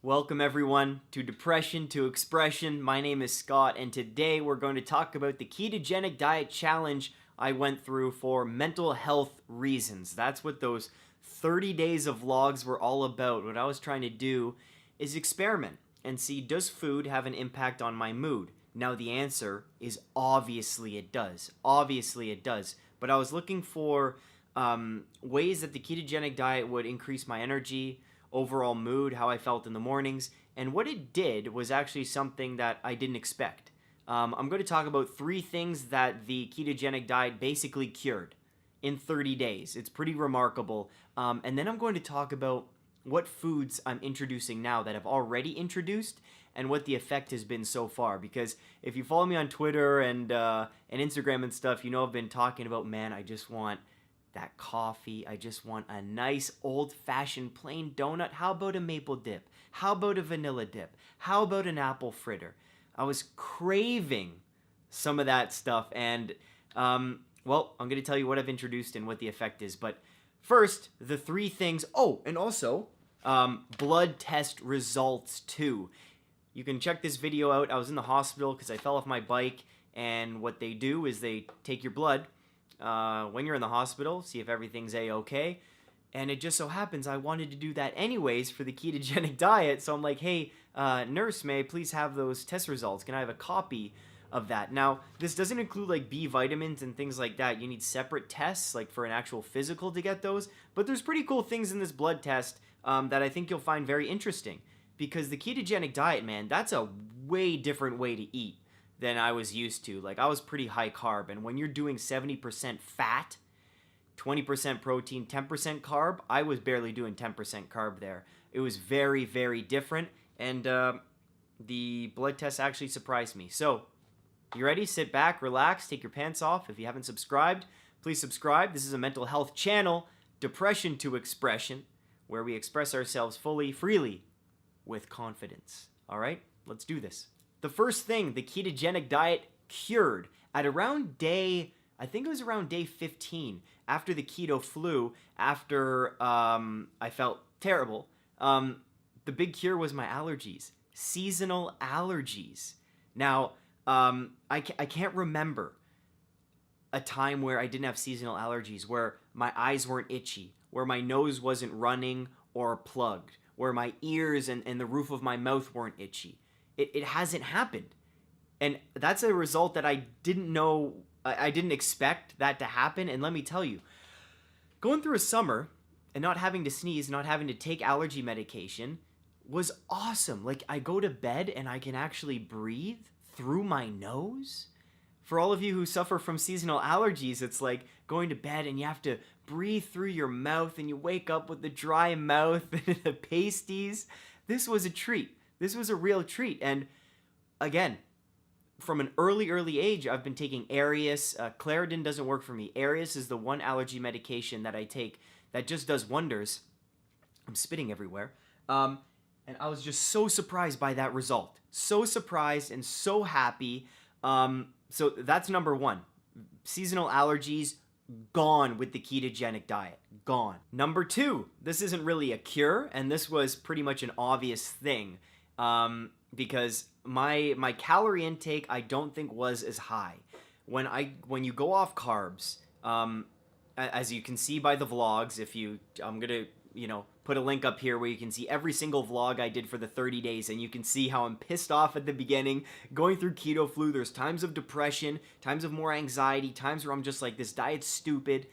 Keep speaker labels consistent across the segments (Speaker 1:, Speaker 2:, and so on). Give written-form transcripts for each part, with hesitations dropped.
Speaker 1: Welcome everyone to Depression to Expression. My name is Scott, and today we're going to talk about the ketogenic diet challenge I went through for mental health reasons. That's what those 30 days of vlogs were all about. What I was trying to do is experiment and see, does food have an impact on my mood? Now the answer is obviously it does. Obviously it does. But I was looking for ways that the ketogenic diet would increase my energy, overall mood, how I felt in the mornings, and what it did was actually something that I didn't expect. I'm going to talk about 3 things that the ketogenic diet basically cured in 30 days. It's pretty remarkable. And then I'm going to talk about what foods I'm introducing now that I've already introduced and what the effect has been so far. Because if you follow me on Twitter and Instagram and stuff, you know I've been talking about, man, I just want that coffee. I just want a nice old-fashioned plain donut. How about a maple dip? How about a vanilla dip? How about an apple fritter? I was craving some of that stuff, and well, I'm going to tell you what I've introduced and what the effect is. But first, the 3 things. Oh, and also blood test results too. You can check this video out. I was in the hospital because I fell off my bike, and what they do is they take your blood when you're in the hospital, see if everything's a-okay. And it just so happens I wanted to do that anyways for the ketogenic diet. So I'm like, hey, nurse, may I please have those test results? Can I have a copy of that? Now, this doesn't include like B vitamins and things like that. You need separate tests like for an actual physical to get those. But there's pretty cool things in this blood test that I think you'll find very interesting. Because the ketogenic diet, man, that's a way different way to eat than I was used to. Like, I was pretty high carb, and when you're doing 70% fat, 20% protein, 10% carb, I was barely doing 10% carb there. It was very, very different, and the blood test actually surprised me. So, you ready? Sit back, relax, take your pants off. If you haven't subscribed, please subscribe. This is a mental health channel, Depression to Expression, where we express ourselves fully, freely, with confidence. All right? Let's do this. The first thing the ketogenic diet cured at around day, I think it was around day 15, after the keto flu, after I felt terrible, the big cure was my allergies. Seasonal allergies. Now, I can't remember a time where I didn't have seasonal allergies, where my eyes weren't itchy, where my nose wasn't running or plugged, where my ears and the roof of my mouth weren't itchy. It hasn't happened. And that's a result that I didn't know, I didn't expect that to happen. And let me tell you, going through a summer and not having to sneeze, not having to take allergy medication was awesome. Like, I go to bed and I can actually breathe through my nose. For all of you who suffer from seasonal allergies, it's like going to bed and you have to breathe through your mouth and you wake up with the dry mouth and the pasties. This was a treat. This was a real treat. And again, from an early age, I've been taking Arius. Claritin doesn't work for me. Arius is the one allergy medication that I take that just does wonders. I'm spitting everywhere. And I was just so surprised by that result. So surprised and so happy. So that's number 1. Seasonal allergies, gone with the ketogenic diet. Gone. Number 2, this isn't really a cure, and this was pretty much an obvious thing. Because my calorie intake I don't think was as high. When you go off carbs, as you can see by the vlogs, I'm gonna put a link up here where you can see every single vlog I did for the 30 days, and you can see how I'm pissed off at the beginning, going through keto flu. There's times of depression, times of more anxiety, times where I'm just like, this diet's stupid,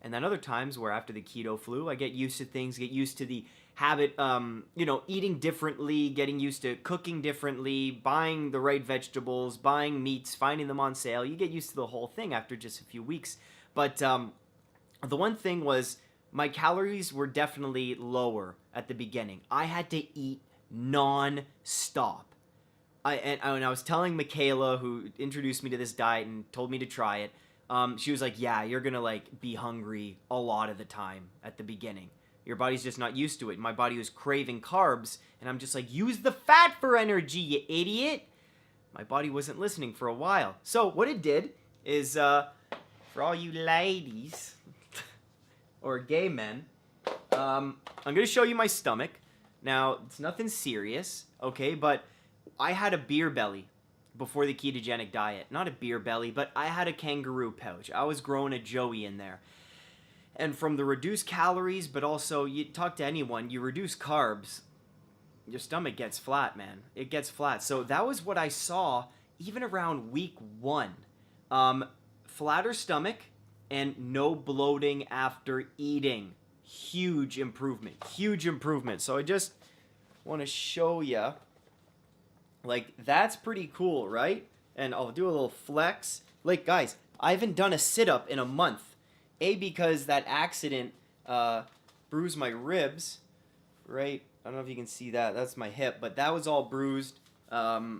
Speaker 1: and then other times where after the keto flu, I get used to things, get used to the habit, eating differently, getting used to cooking differently, buying the right vegetables, buying meats, finding them on sale. You get used to the whole thing after just a few weeks. But the one thing was, my calories were definitely lower at the beginning. I had to eat non-stop. And I was telling Michaela, who introduced me to this diet and told me to try it, she was like, yeah, you're gonna like be hungry a lot of the time at the beginning. Your body's just not used to it. My body was craving carbs, and I'm just like, use the fat for energy, you idiot. My body wasn't listening for a while. So what it did is, for all you ladies or gay men, I'm going to show you my stomach. Now, it's nothing serious, okay, but I had a beer belly before the ketogenic diet. Not a beer belly, but I had a kangaroo pouch. I was growing a joey in there. And from the reduced calories, but also you talk to anyone, you reduce carbs, your stomach gets flat, man. It gets flat. So that was what I saw even around week 1. Flatter stomach and no bloating after eating. Huge improvement. Huge improvement. So I just want to show you. Like, that's pretty cool, right? And I'll do a little flex. Like, guys, I haven't done a sit-up in a month. Because that accident bruised my ribs, right? I don't know if you can see that. That's my hip, but that was all bruised. My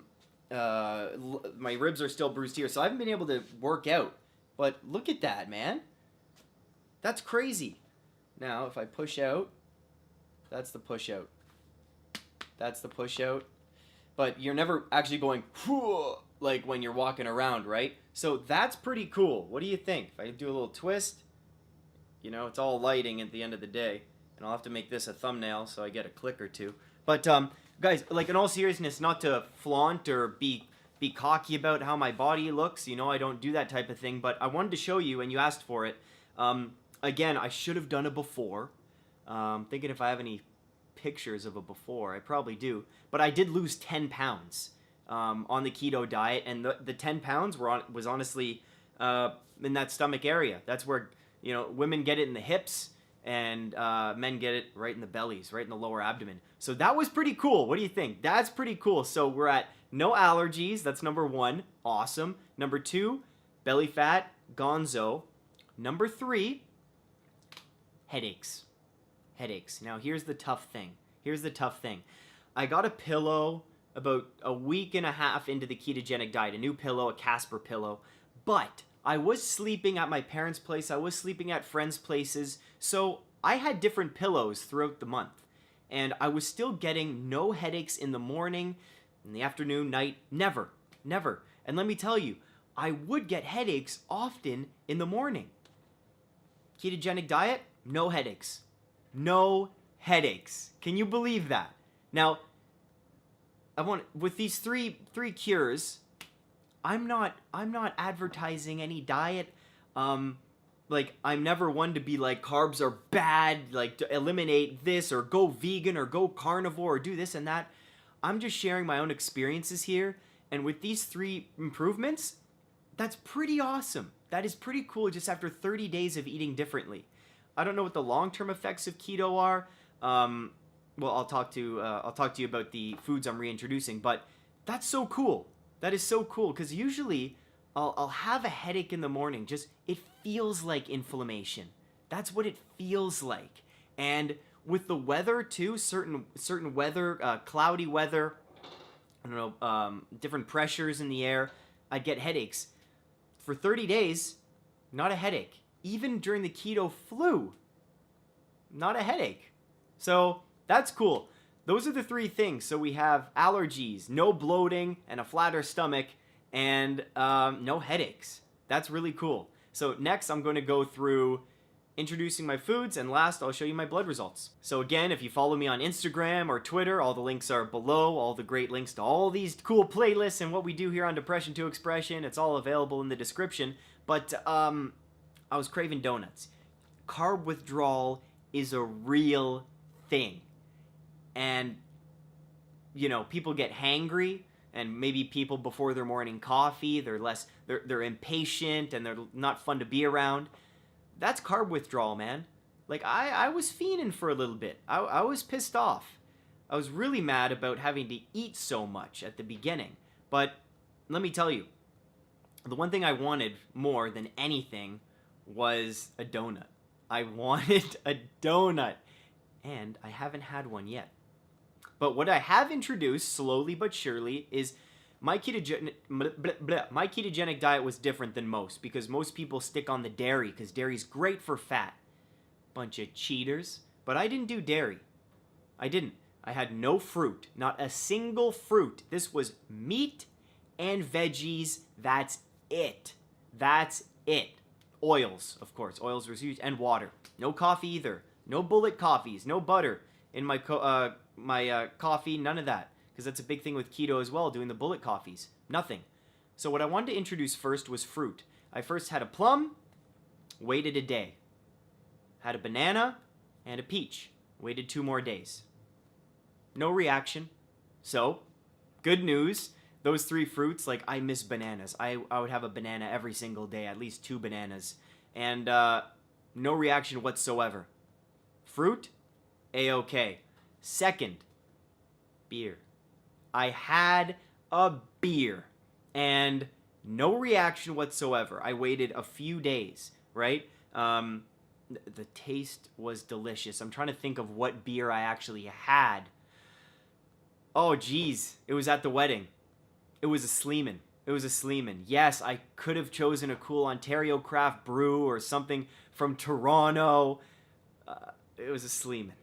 Speaker 1: ribs are still bruised here, so I haven't been able to work out. But look at that, man. That's crazy. Now, if I push out, that's the push out. That's the push out. But you're never actually going, like when you're walking around, right? So that's pretty cool. What do you think? If I do a little twist, you know, it's all lighting at the end of the day. And I'll have to make this a thumbnail so I get a click or two. But, guys, like in all seriousness, not to flaunt or be cocky about how my body looks. You know, I don't do that type of thing. But I wanted to show you, and you asked for it. Again, I should have done it before. Thinking if I have any pictures of a before. I probably do. But I did lose 10 pounds on the keto diet. And the 10 pounds was honestly in that stomach area. That's where, you know, women get it in the hips. And men get it right in the bellies, right in the lower abdomen. So that was pretty cool. What do you think? That's pretty cool. So we're at no allergies. That's number 1. Awesome. Number 2, belly fat, gonzo. Number 3, headaches. Headaches. Now here's the tough thing. I got a pillow about a week and a half into the ketogenic diet. A new pillow, a Casper pillow. But I was sleeping at my parents' place. I was sleeping at friends' places. So I had different pillows throughout the month. And I was still getting no headaches in the morning, in the afternoon, night. Never. And let me tell you, I would get headaches often in the morning. Ketogenic diet, no headaches. No headaches. Can you believe that? Now, with these three cures, I'm not advertising any diet. Like, I'm never one to be like, carbs are bad, like, to eliminate this, or go vegan, or go carnivore, or do this and that. I'm just sharing my own experiences here, and with these 3 improvements, that's pretty awesome. That is pretty cool just after 30 days of eating differently. I don't know what the long-term effects of keto are. Well, I'll talk to you about the foods I'm reintroducing, but that's so cool. That is so cool, because usually I'll have a headache in the morning. Just, it feels like inflammation. That's what it feels like. And with the weather too, certain weather, cloudy weather, I don't know, different pressures in the air, I'd get headaches. For 30 days, not a headache. Even during the keto flu, not a headache. So that's cool. Those are the 3 things. So we have allergies, no bloating, and a flatter stomach, and no headaches. That's really cool. So next, I'm going to go through introducing my foods, and last, I'll show you my blood results. So again, if you follow me on Instagram or Twitter, all the links are below, all the great links to all these cool playlists and what we do here on Depression to Expression. It's all available in the description. But I was craving donuts. Carb withdrawal is a real thing. And, you know, people get hangry, and maybe people before their morning coffee, they're impatient and they're not fun to be around. That's carb withdrawal, man. Like, I was fiending for a little bit. I was pissed off. I was really mad about having to eat so much at the beginning. But let me tell you, the one thing I wanted more than anything was a donut. I wanted a donut, and I haven't had one yet. But what I have introduced, slowly but surely, is my ketogenic diet was different than most, because most people stick on the dairy, because dairy's great for fat. Bunch of cheaters. But I didn't do dairy. I didn't. I had no fruit. Not a single fruit. This was meat and veggies. That's it. That's it. Oils, of course. Oils were huge. And water. No coffee either. No bullet coffees. No butter in my my coffee, none of that. Because that's a big thing with keto as well, doing the bullet coffees. Nothing. So what I wanted to introduce first was fruit. I first had a plum, waited a day. Had a banana and a peach, waited 2 more days. No reaction. So, good news. Those 3 fruits, like, I miss bananas. I would have a banana every single day, at least 2 bananas. And no reaction whatsoever. Fruit, A-okay. Second, beer. I had a beer and no reaction whatsoever. I waited a few days, right? The taste was delicious. I'm trying to think of what beer I actually had. Oh, geez. It was at the wedding. It was a Sleeman. It was a Sleeman. Yes, I could have chosen a cool Ontario craft brew or something from Toronto. It was a Sleeman.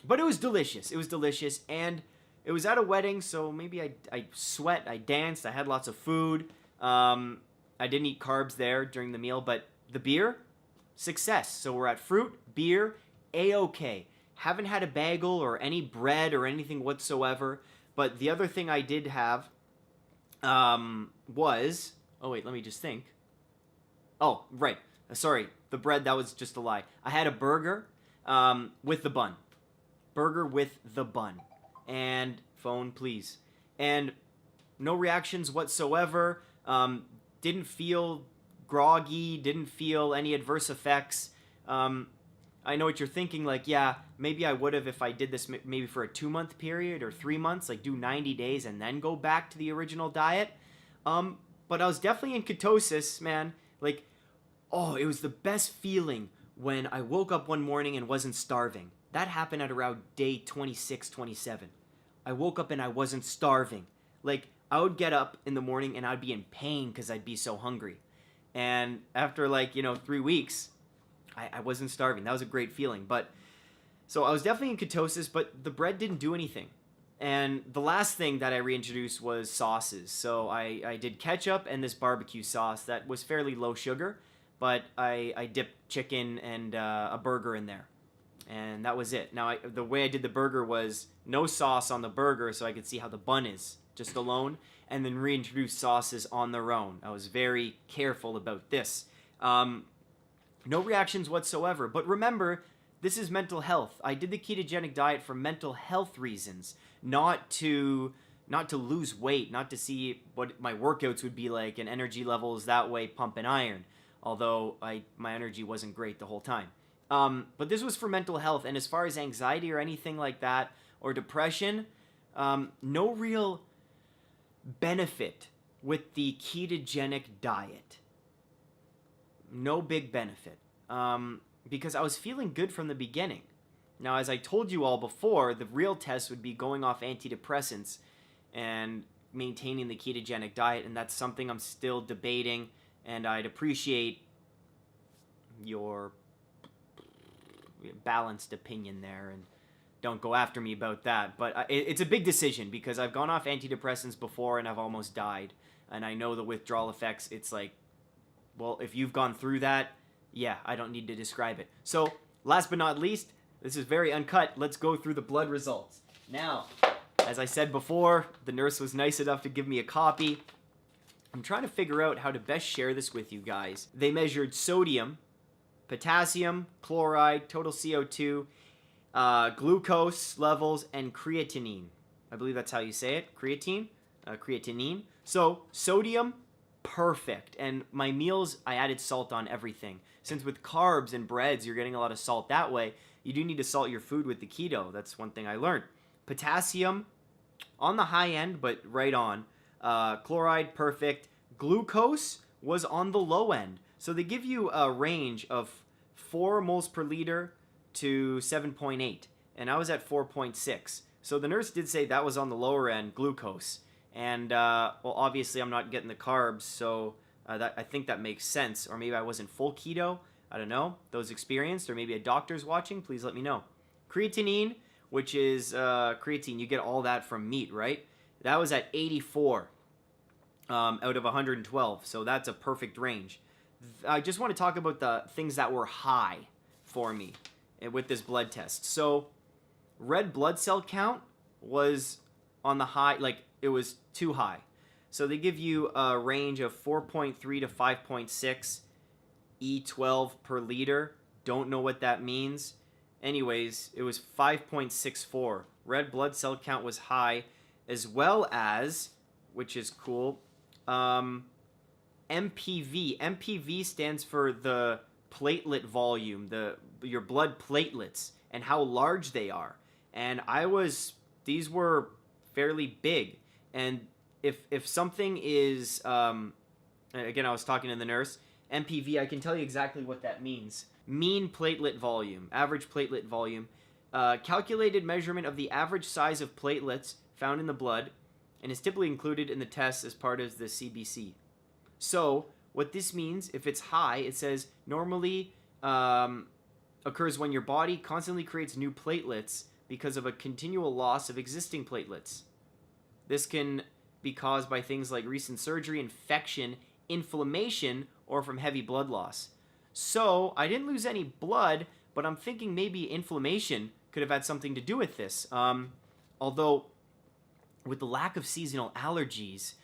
Speaker 1: But it was delicious. It was delicious. And it was at a wedding, so maybe I sweat, I danced, I had lots of food. I didn't eat carbs there during the meal, but the beer, success. So we're at fruit, beer, A-okay. Haven't had a bagel or any bread or anything whatsoever. But the other thing I did have was... Oh, wait, let me just think. Oh, right. Sorry, the bread, that was just a lie. I had a burger with the bun. Burger with the bun. And phone, please. And no reactions whatsoever. Didn't feel groggy. Didn't feel any adverse effects. I know what you're thinking, like, yeah, maybe I would have if I did this maybe for a 2-month period or 3 months, like do 90 days and then go back to the original diet. But I was definitely in ketosis, man. Like, oh, it was the best feeling when I woke up one morning and wasn't starving. That happened at around day 26, 27. I woke up and I wasn't starving. Like, I would get up in the morning and I'd be in pain because I'd be so hungry. And after 3 weeks, I wasn't starving. That was a great feeling. But so I was definitely in ketosis, but the bread didn't do anything. And the last thing that I reintroduced was sauces. So I did ketchup and this barbecue sauce that was fairly low sugar, but I dipped chicken and a burger in there. And that was it. Now, the way I did the burger was no sauce on the burger so I could see how the bun is, just alone, and then reintroduce sauces on their own. I was very careful about this. No reactions whatsoever. But remember, this is mental health. I did the ketogenic diet for mental health reasons, not to lose weight, not to see what my workouts would be like and energy levels that way pumping iron, although my energy wasn't great the whole time. But this was for mental health, and as far as anxiety or anything like that, or depression, no real benefit with the ketogenic diet. No big benefit. Because I was feeling good from the beginning. Now, as I told you all before, the real test would be going off antidepressants and maintaining the ketogenic diet, and that's something I'm still debating, and I'd appreciate your balanced opinion there, and don't go after me about that. But it's a big decision because I've gone off antidepressants before and I've almost died, and I know the withdrawal effects. It's like, well, if you've gone through that, yeah, I don't need to describe it. So, last but not least, this is very uncut. Let's go through the blood results. Now, as I said before, the nurse was nice enough to give me a copy. I'm trying to figure out how to best share this with you guys. They measured sodium, potassium, chloride, total CO2, glucose levels, and creatinine. I believe that's how you say it. Creatinine. So, sodium, perfect. And my meals, I added salt on everything. Since with carbs and breads, you're getting a lot of salt that way, you do need to salt your food with the keto. That's one thing I learned. Potassium, on the high end, but right on. Chloride, perfect. Glucose was on the low end. So they give you a range of 4 moles per liter to 7.8. And I was at 4.6. So the nurse did say that was on the lower end, glucose. And, well, obviously I'm not getting the carbs, so I think that makes sense. Or maybe I wasn't full keto. I don't know. Those experienced, or maybe a doctor's watching, please let me know. Creatinine, which is creatine. You get all that from meat, right? That was at 84 out of 112. So that's a perfect range. I just want to talk about the things that were high for me with this blood test. So red blood cell count was on the high, like it was too high. So they give you a range of 4.3 to 5.6 E12 per liter. Don't know what that means. Anyways, it was 5.64. Red blood cell count was high, as well as, which is cool, MPV. MPV stands for the platelet volume, your blood platelets, and how large they are. And these were fairly big. And if something is, again, I was talking to the nurse, MPV, I can tell you exactly what that means. Mean platelet volume, average platelet volume, calculated measurement of the average size of platelets found in the blood, and is typically included in the test as part of the CBC. So what this means, if it's high, it says normally occurs when your body constantly creates new platelets because of a continual loss of existing platelets. This can be caused by things like recent surgery, infection, inflammation, or from heavy blood loss. So I didn't lose any blood, but I'm thinking maybe inflammation could have had something to do with this. Although with the lack of seasonal allergies,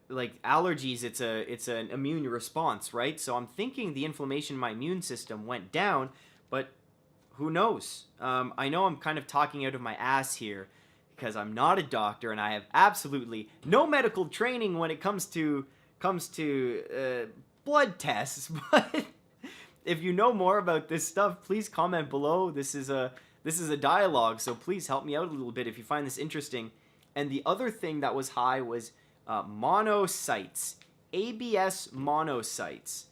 Speaker 1: like allergies, it's an immune response, right? So I'm thinking the inflammation in my immune system went down, but who knows? I know I'm kind of talking out of my ass here because I'm not a doctor and I have absolutely no medical training when it comes to blood tests. But if you know more about this stuff, please comment below. This is a dialogue, so please help me out a little bit if you find this interesting. And the other thing that was high was monocytes, ABS monocytes.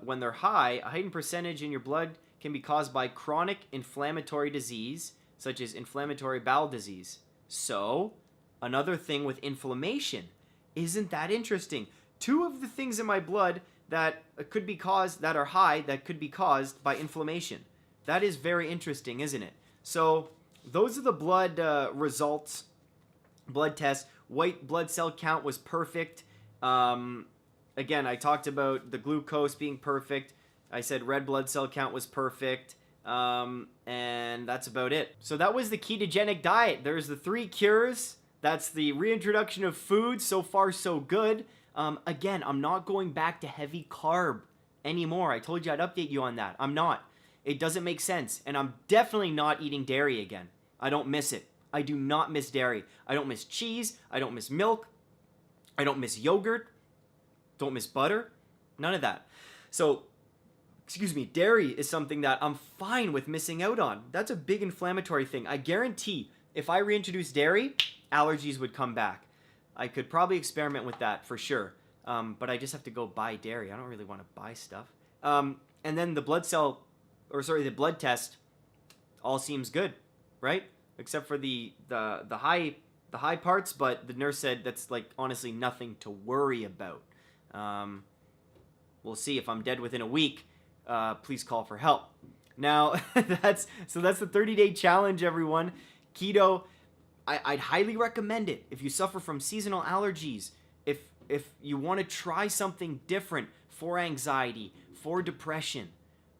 Speaker 1: When they're high, a heightened percentage in your blood can be caused by chronic inflammatory disease, such as inflammatory bowel disease. So, another thing with inflammation. Isn't that interesting? Two of the things in my blood that could be caused, that are high, that could be caused by inflammation. That is very interesting, isn't it? So, those are the blood results, blood tests. White blood cell count was perfect. Again, I talked about the glucose being perfect. I said red blood cell count was perfect. And that's about it. So that was the ketogenic diet. There's the 3 cures. That's the reintroduction of food. So far, so good. Again, I'm not going back to heavy carb anymore. I told you I'd update you on that. I'm not. It doesn't make sense. And I'm definitely not eating dairy again. I don't miss it. I do not miss dairy. I don't miss cheese. I don't miss milk. I don't miss yogurt. Don't miss butter. None of that. So, excuse me, dairy is something that I'm fine with missing out on. That's a big inflammatory thing. I guarantee if I reintroduce dairy, allergies would come back. I could probably experiment with that for sure. But I just have to go buy dairy. I don't really want to buy stuff. And then the the blood test all seems good, right? Except for the high parts, but the nurse said that's like honestly nothing to worry about. We'll see if I'm dead within a week. Please call for help. Now that's the 30-day challenge, everyone. Keto, I'd highly recommend it if you suffer from seasonal allergies. If you want to try something different for anxiety, for depression,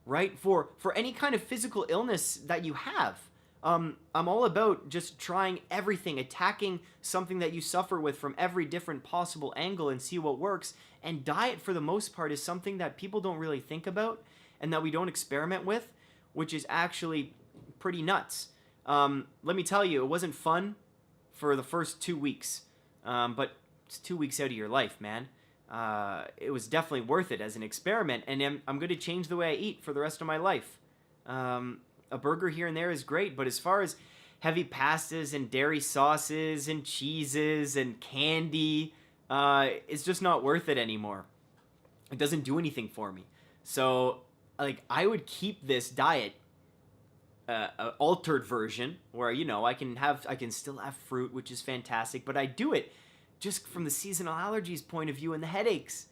Speaker 1: right? For any kind of physical illness that you have. I'm all about just trying everything, attacking something that you suffer with from every different possible angle and see what works. And diet, for the most part, is something that people don't really think about and that we don't experiment with, which is actually pretty nuts. Let me tell you, it wasn't fun for the first 2 weeks, but it's 2 weeks out of your life, man. It was definitely worth it as an experiment, and I'm going to change the way I eat for the rest of my life. A burger here and there is great, but as far as heavy pastas and dairy sauces and cheeses and candy, it's just not worth it anymore. It doesn't do anything for me. So, like, I would keep this diet, altered version, where, you know, I can still have fruit, which is fantastic, but I do it just from the seasonal allergies point of view and the headaches.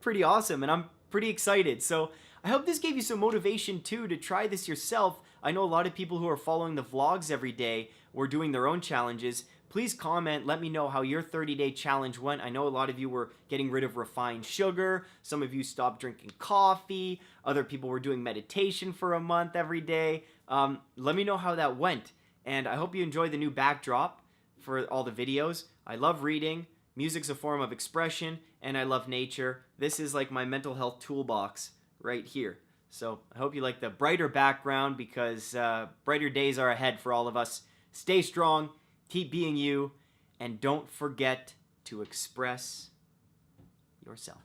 Speaker 1: Pretty awesome, and I'm pretty excited. So I hope this gave you some motivation too to try this yourself. I know a lot of people who are following the vlogs every day were doing their own challenges. please comment. Let me know how your 30-day challenge went. I know a lot of you were getting rid of refined sugar. Some of you stopped drinking coffee. Other people were doing meditation for a month every day. Let me know how that went. And I hope you enjoy the new backdrop for all the videos. I love reading. Music's a form of expression, and I love nature. This is like my mental health toolbox right here. So I hope you like the brighter background, because brighter days are ahead for all of us. Stay strong, keep being you, and don't forget to express yourself.